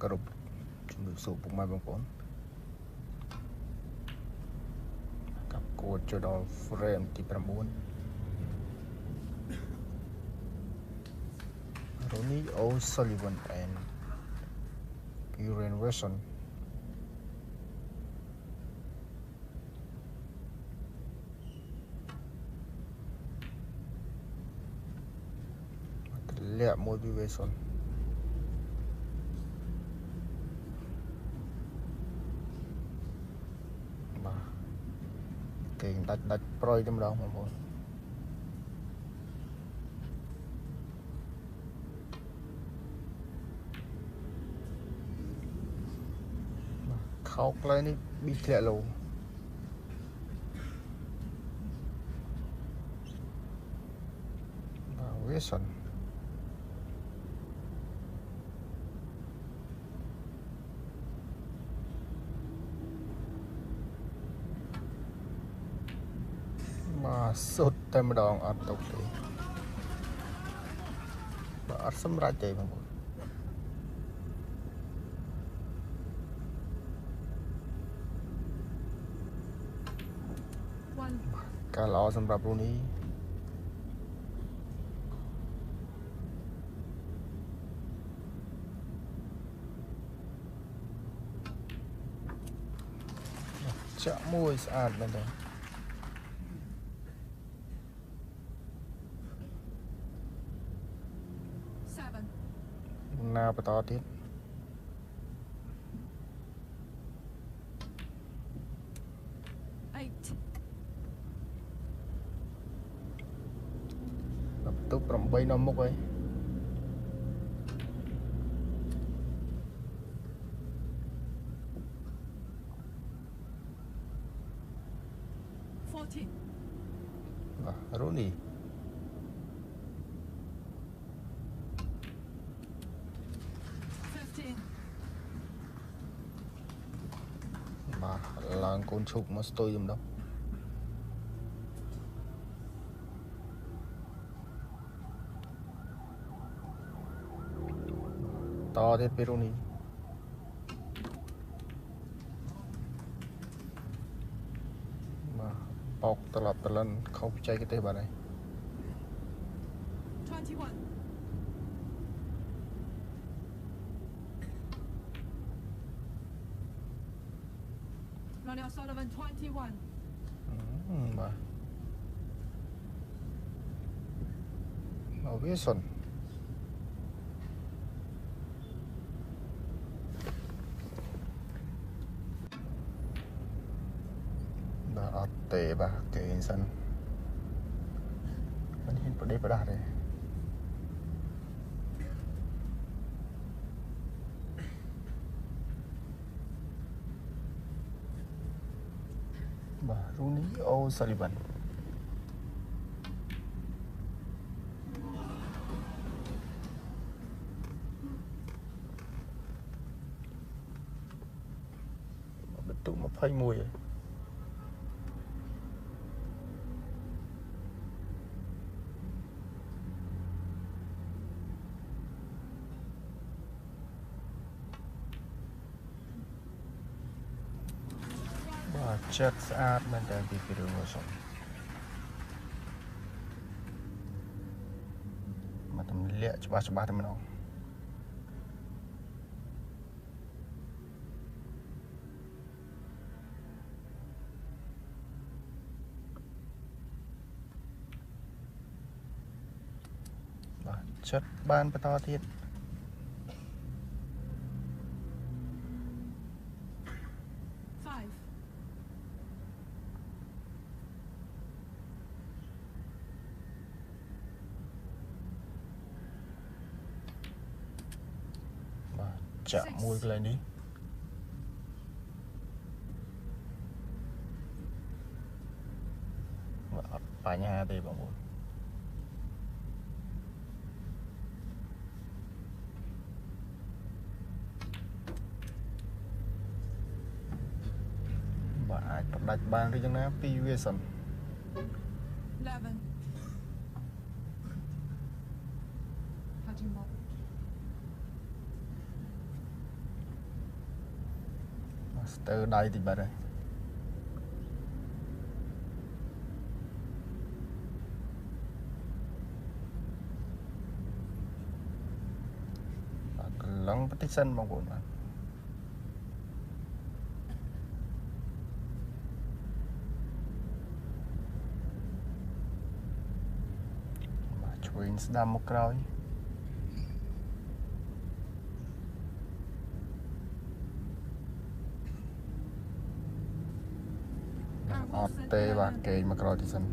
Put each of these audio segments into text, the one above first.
គ្រប់ជំនួយសូពុកម៉ែបងប្អូនកាប់គួតចូលដល់ frame ទី9 Ronnie O'Sullivan and Kieran Wilson lẹមួយពី Wilsonគេដាច់ប្រយតែម្ដងបងប្អូនខោកឡើយនេះប៊ីធ្លាក់លោWilson sụt tay mà đòn ọt tục đi và ọt xâm ra chạy bằng một cả lọ xâm rạp luôn đi chạm môi sạch lên đây nào bắt đầu tiếp lập tức làm bay năm mốc ấy Rooney là con chụp mà tôi dùng đâu to thế Peroni mà bọc tờ lọt tờ lần không chạy cái tay bà này Ronnie O'Sullivan 21. Wilson bà tệ bà kệ sân mình hiện đây bà đạt đây bà Ronnie O'Sullivan tụ mà phây mùi rồi bà chất sát bên đây bị cái đường rồi mà tầm lẹ cho ba tầm nó chất ban bắt to thiết chạm môi lên đi phải nhà đây bảo muốn bà đặt bàn cái chân ná P. Wilson 11. Cutting ball. Stir đáy thì bà đây. Lắng bất tích sân mong buồn mà. Twins đam một rồi. Tê và kê mà rồi thì sân.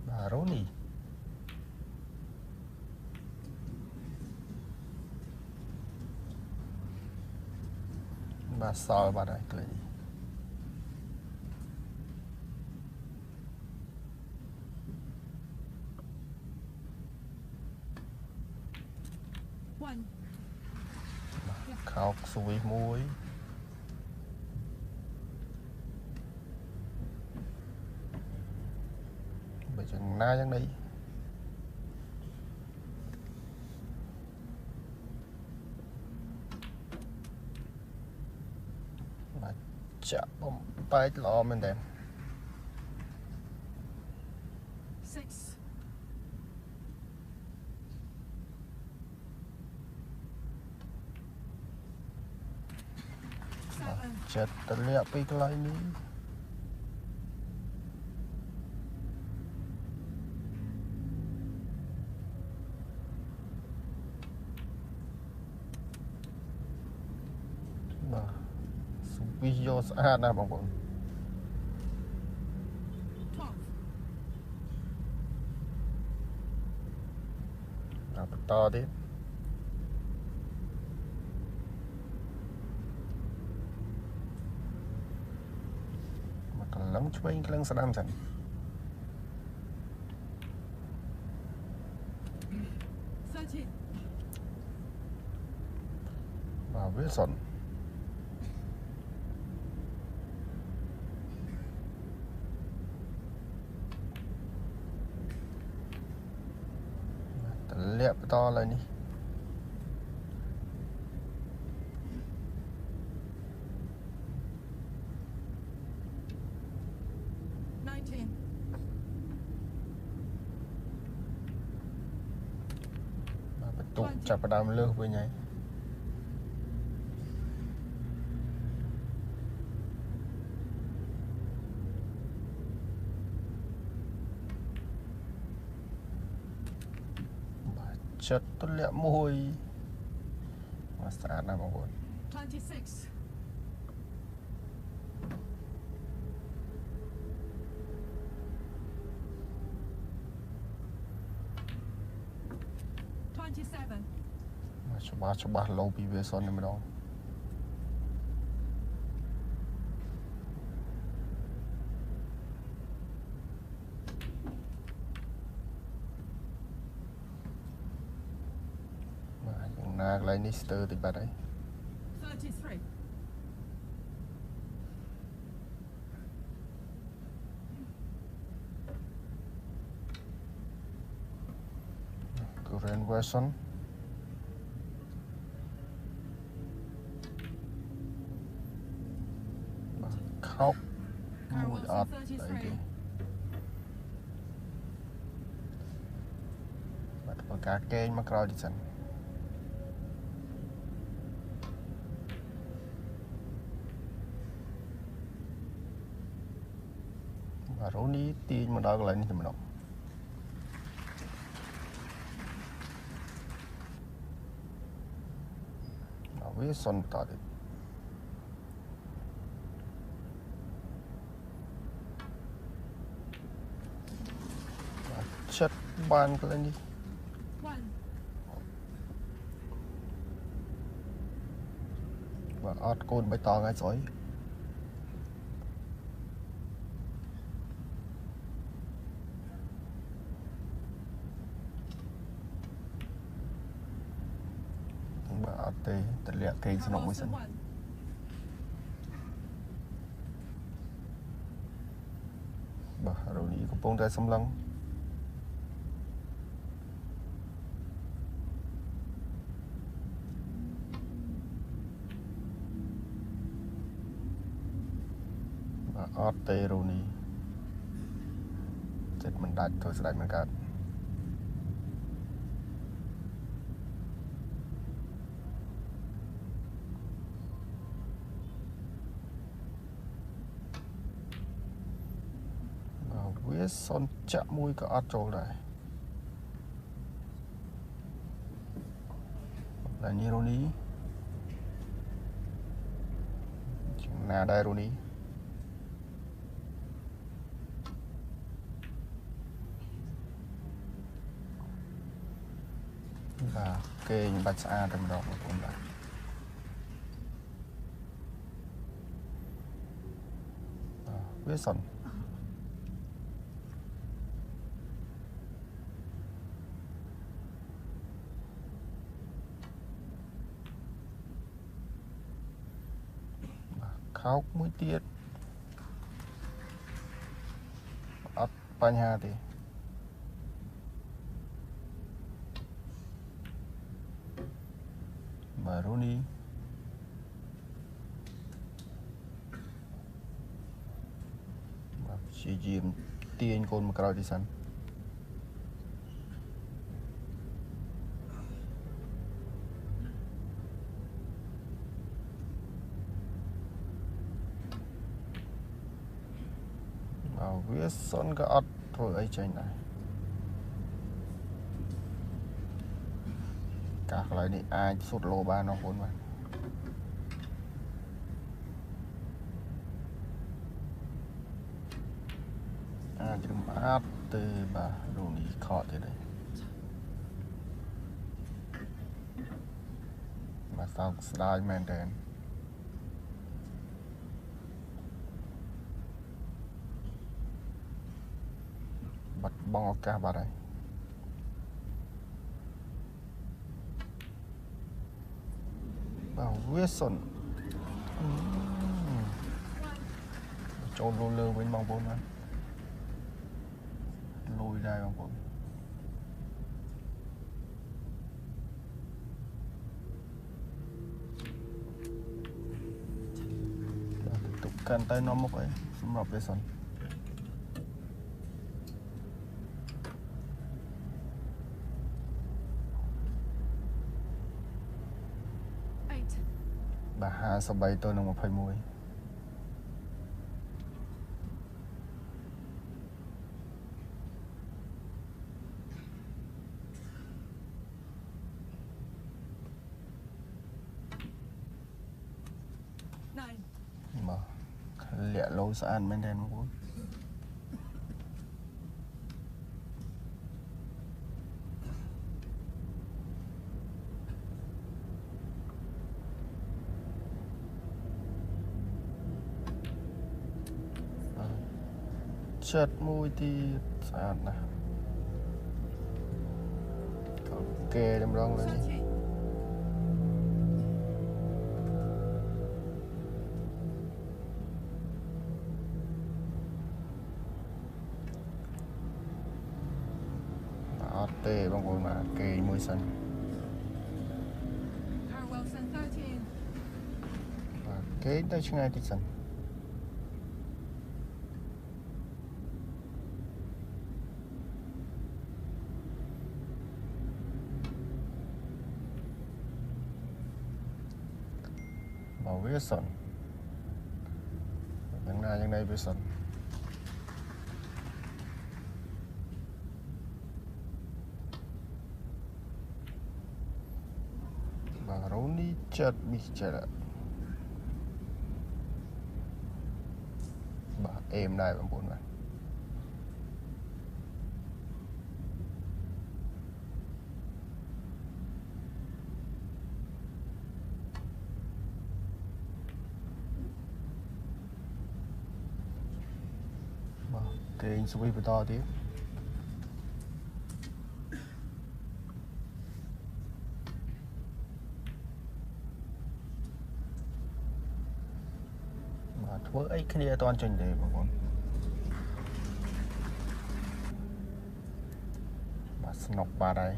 Baru nih. Basal pada itu lagi. Khóc suối muối. Bây giờ na chẳng đi. Chạm bóng tay lọ mình đem. 6. Chết terlihat pergi ke lain ni. Nah, video sehat dah bang pun. 12. Nah, betul dia. Lắm chú anh lưng sẵn sẵn. Và Wilson. Lihat betul lah ni. Tụ chặt vào đám lơ với nhảy. Chất tốt lẹ môi. Mà xa nào mà buồn. 26. Coba low PBS on ni dong. Yang nak lain ni stir tiba dah. 33. Korean version. Khóc mùi ớt đấy kì. Bắt vào cá kênh mà coi đi sẵn. Baru ni tin mà đo lại ni teman. Nah, Wilson tadi. Chất ban cái lên đi. Và ớt côn bày to ngay sói. Và ớt tê, tất lẹ cây cho nó mới sẵn. Bà rồi đi có bông ra xâm lăng. Bà ọt tê rồi đi. Chết mình đạch thôi sẽ đạch mình cắt. Viết son chạm mũi cả ọt trôi này. Là như rồi đi. Chừng nào đây rồi đi. Và kê những bạch xa trong đó một cuốn lại. Viết son. Khóc mũi tiết. Ất bánh hà thì. Bà rô đi. Bà chỉ dìm tiền con mà cầu đi sẵn. Viết son cái ọt rồi ấy chênh này. Các lại đi ai sụt lô ba nó khốn mà. Chỉ đừng áp từ bà đồ ní khó thế đấy. Mà sao slide men đen. Bắt bong cả bà đây. Bảo viết son. Cho lô lơ bên bóng bốn mà. Lôi ra bóng bốn. Tiếp tục cân tay nó mốc ấy. Xâm rộp về son. Bà hà sao bay tôi nông một phây mùi. Mà lẹ lâu xa ăn bên đen không. Chết mũi thì sẵn nè. Ok đem rong lên đi. Ọt tê bóng bóng mà kê mũi sân. Kê đây chứ ngay thì sân. Bảo viết sân. Yang này viết sân. Bà rô ní chất bicara. Bà em này bằng bốn mà. Kênh sẽ bị to tiếp. Mà thua ấy kia toàn trình đề mà con. snọc ba đây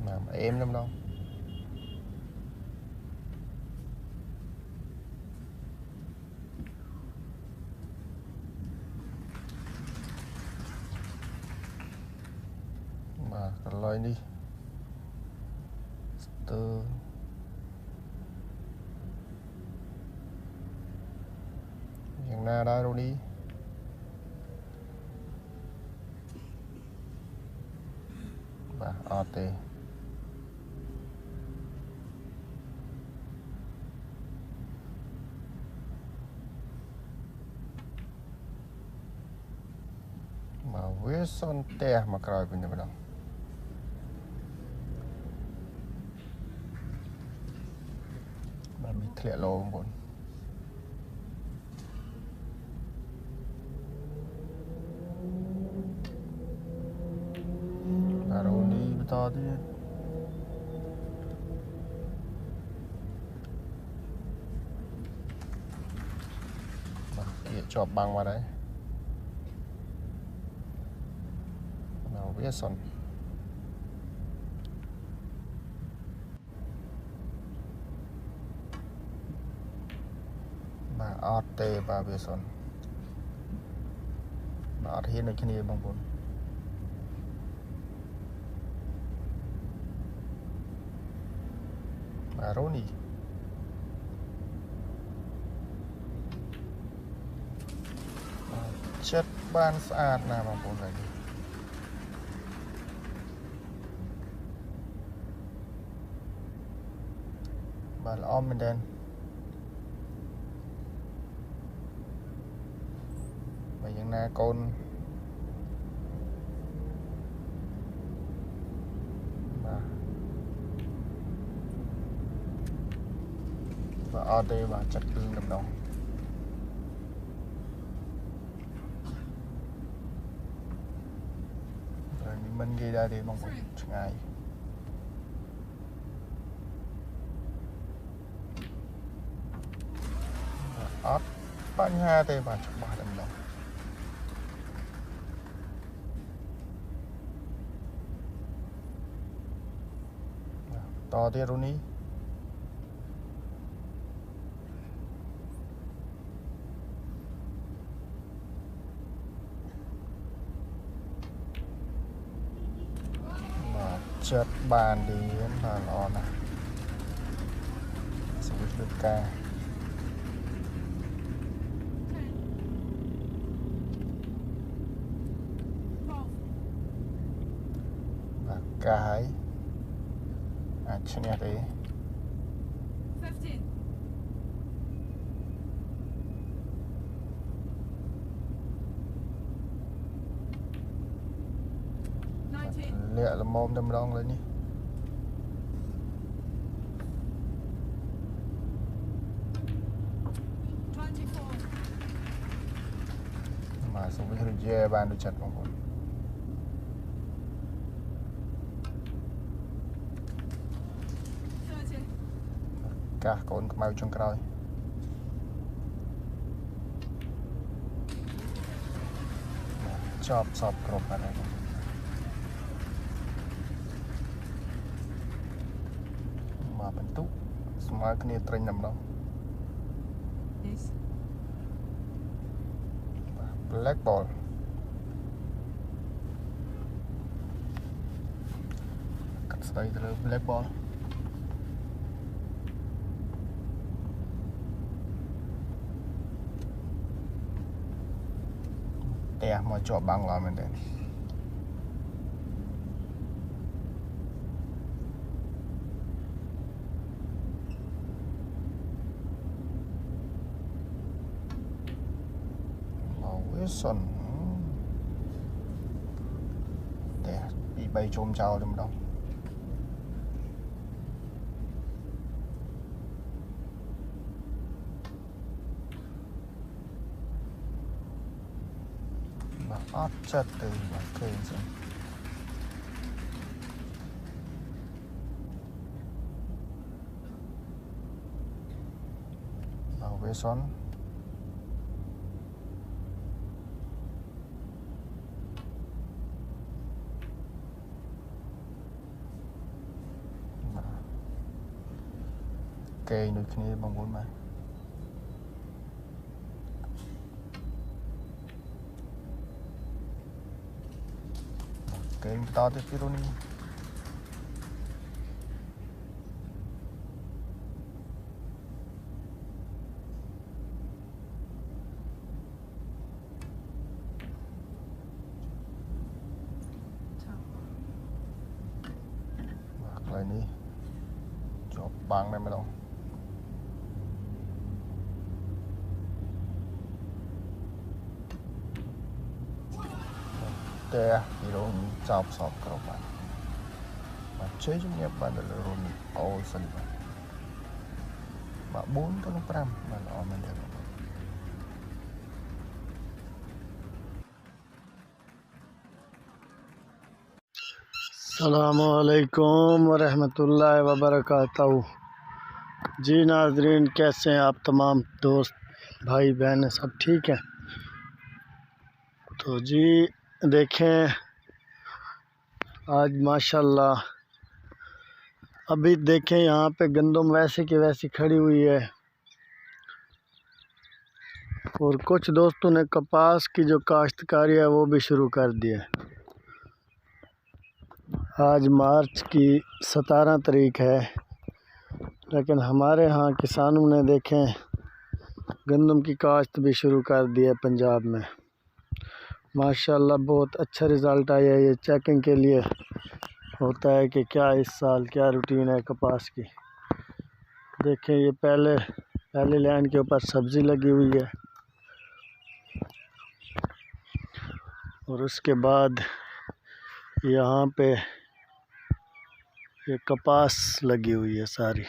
mà em lắm đâu mà lời đi từอย่างหน้าได้ตรงนี้มาออเตมาเวสอนเตะมากรอยเป็นยังไงบ้างมันมีเคลียร์โลข้างบนต่อที่เกี่ยจอบบังมาได้เราเวียสอนมาออดเตบาเวียสอนมาออดเห็นในที่นี้บางคนมาโรนี่เช็ดบ้านสะอาดนะบางคนเลยบ้านอ้อมเป็นแดนไปยังนาโกนvà ở đây và chặt lưng đầm đồng rồi mình ghi ra đi mong một ngày ớt bánh ha đây và chặt ba đầm đồng to tia luôn đi chợt bàn đi là nó nè switch được ca và cái trên nhà đấy lẹ là mồm đâm đong lên đi mà xong với dê ban được chặt vào một cả con màu trong cõi chop sọp cột vào đây mà bánh túc mà cái này trinh nằm đâu black ball cắt sợi từ black ball tè mà chọn bằng là mình đây Wilson để bị bay chôm chào đâm đâu mà ót chất từ mà kê rồi Wilson cây nơi kia bằng bốn mà cây to tới phía đi lại đi chọc bằng này mới đâu tè thì đâu chọc sọp cầu bạn mà chơi chúng nhé bạn là rồi ô sân mà 4 kg mà nó mình được अस्सलामुअलैकुम वरहमतुल्लाहि वबरकातुहू। जी नाज़रीन, कैसे हैं आप तमाम दोस्त भाई बहन सब ठीक हैं? तो जी देखें, आज माशाल्लाह अभी देखें यहाँ पे गंदम वैसे की वैसी खड़ी हुई है और कुछ दोस्तों ने कपास की जो काश्तकारी है वो भी शुरू कर दी है। आज मार्च की 17 तारीख है, लेकिन हमारे यहाँ किसानों ने देखें गंदम की काश्त भी शुरू कर दी है पंजाब में। माशाल्लाह बहुत अच्छा रिज़ल्ट आया है। ये चेकिंग के लिए होता है कि क्या इस साल क्या रूटीन है कपास की। देखें ये पहले लाइन के ऊपर सब्ज़ी लगी हुई है और उसके बाद यहाँ पे ये कपास लगी हुई है सारी।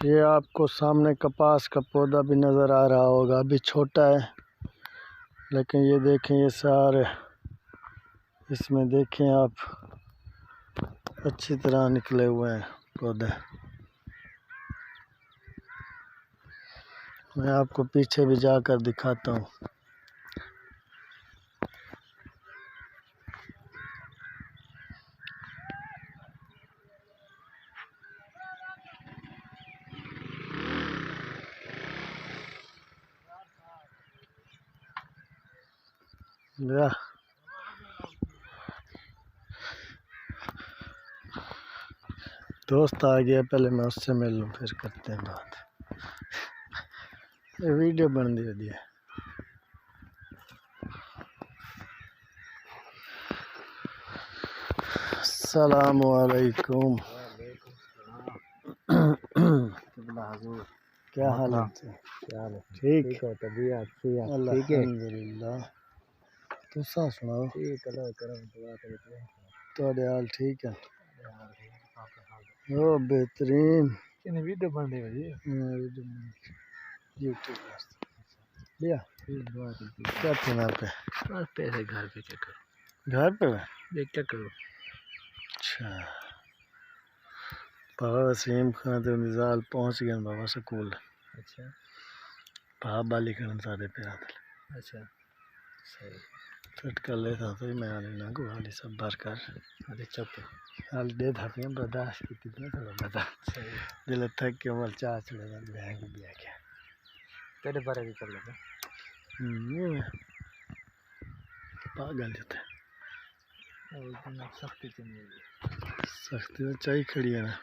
ये आपको सामने कपास का पौधा भी नज़र आ रहा होगा, अभी छोटा है लेकिन ये देखें ये सारे इसमें देखें आप अच्छी तरह निकले हुए हैं पौधे। मैं आपको पीछे भी जाकर दिखाता हूँ। या दोस्त आ गया, पहले मैं उससे मिल लूँ फिर करते हैं बात। ये वीडियो बन दी है। अस्सलामुअलैकुम। क्या हाल है? ठीक है, तबीयत ठीक है? अल्हम्दुलिल्लाह। तुसा सुनाओ? ठीक है, हाल ठीक है? ओ बेहतरीन। वीडियो बन रही है यूट्यूब लिया क्या थे वहाँ पे? पैसे घर पे चेक करो। घर पे देख क्या करो। अच्छा, बाबा वसीम खान तो निजाल पहुँच गए बाबा स्कूल। अच्छा, बाबा बाली खड़न सारे पे आते। अच्छा सही चटका ले था तो मैं आने ना को हाली सब बार कर अरे चुप हाल दे था पे बर्दाश्त की कितने थोड़ा बता दिल थक के मल चाह चढ़े बहन को बिया क्या तेरे बारे में कर लगा ये पागल जाता है और इतना सख्ती से नहीं सख्ती तो चाहिए खड़ी है ना।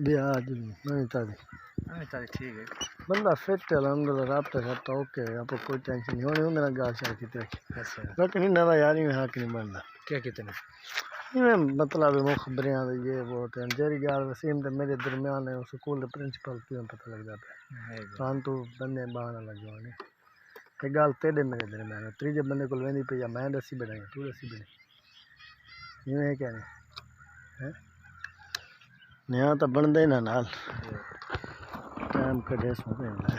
आज नहीं तारी ठीक है बंदा फिट है अलहमदुलिल्लाह राब्ता करता ओके आपको कोई टेंशन नहीं होनी मेरा गाल शाल की तरह लेकिन नवा यार में हक नहीं बनना क्या कितने ये मतलब मुखबरियां ये वो होते हैं जेरी गाल वसीम ते मेरे दरमियान है स्कूल के प्रिंसिपल क्यों पता लग जाता है कान तो बंदे बहाना लग जाने ते गाल तेरे मेरे दरमियान तीजे बंदे को वेंदी पे या मैं दसी बनाई तू दसी बनी ये है क्या नहीं है नया तो बनदे ही ना नाल टाइम कढ़े सोने में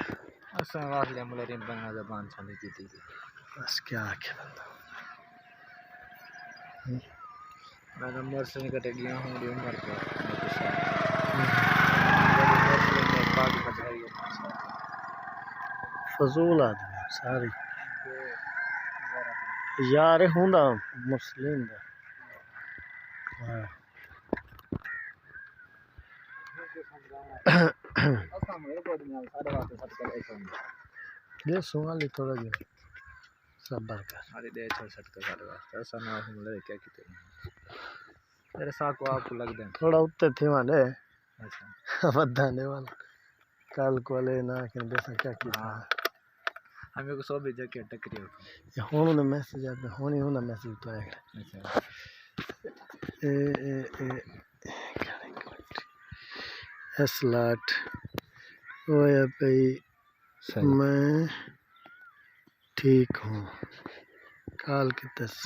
असा वाह ले मुले बना जबान छाने की थी बस क्या आके बंदा मैं नंबर से निकट गया हूँ उम्र को फजूल आदमी सारी यार हुंदा मुस्लिम दा हाँ ये सोनाली थोड़ा जी सबर कर अरे दे छोड़ सट कर सारे वास्ते ऐसा ना हमले क्या किते तेरे साथ को आपको लग दे थोड़ा उत्ते थे वाले अच्छा बदाने वाला कल को ले ना कि बेसा क्या किया हमें को सो भी जगह टकरी हो ये होने ना मैसेज आते होने होना मैसेज तो आएगा अच्छा ए एसलाट ओए भाई मैं ठीक हूँ काल की तस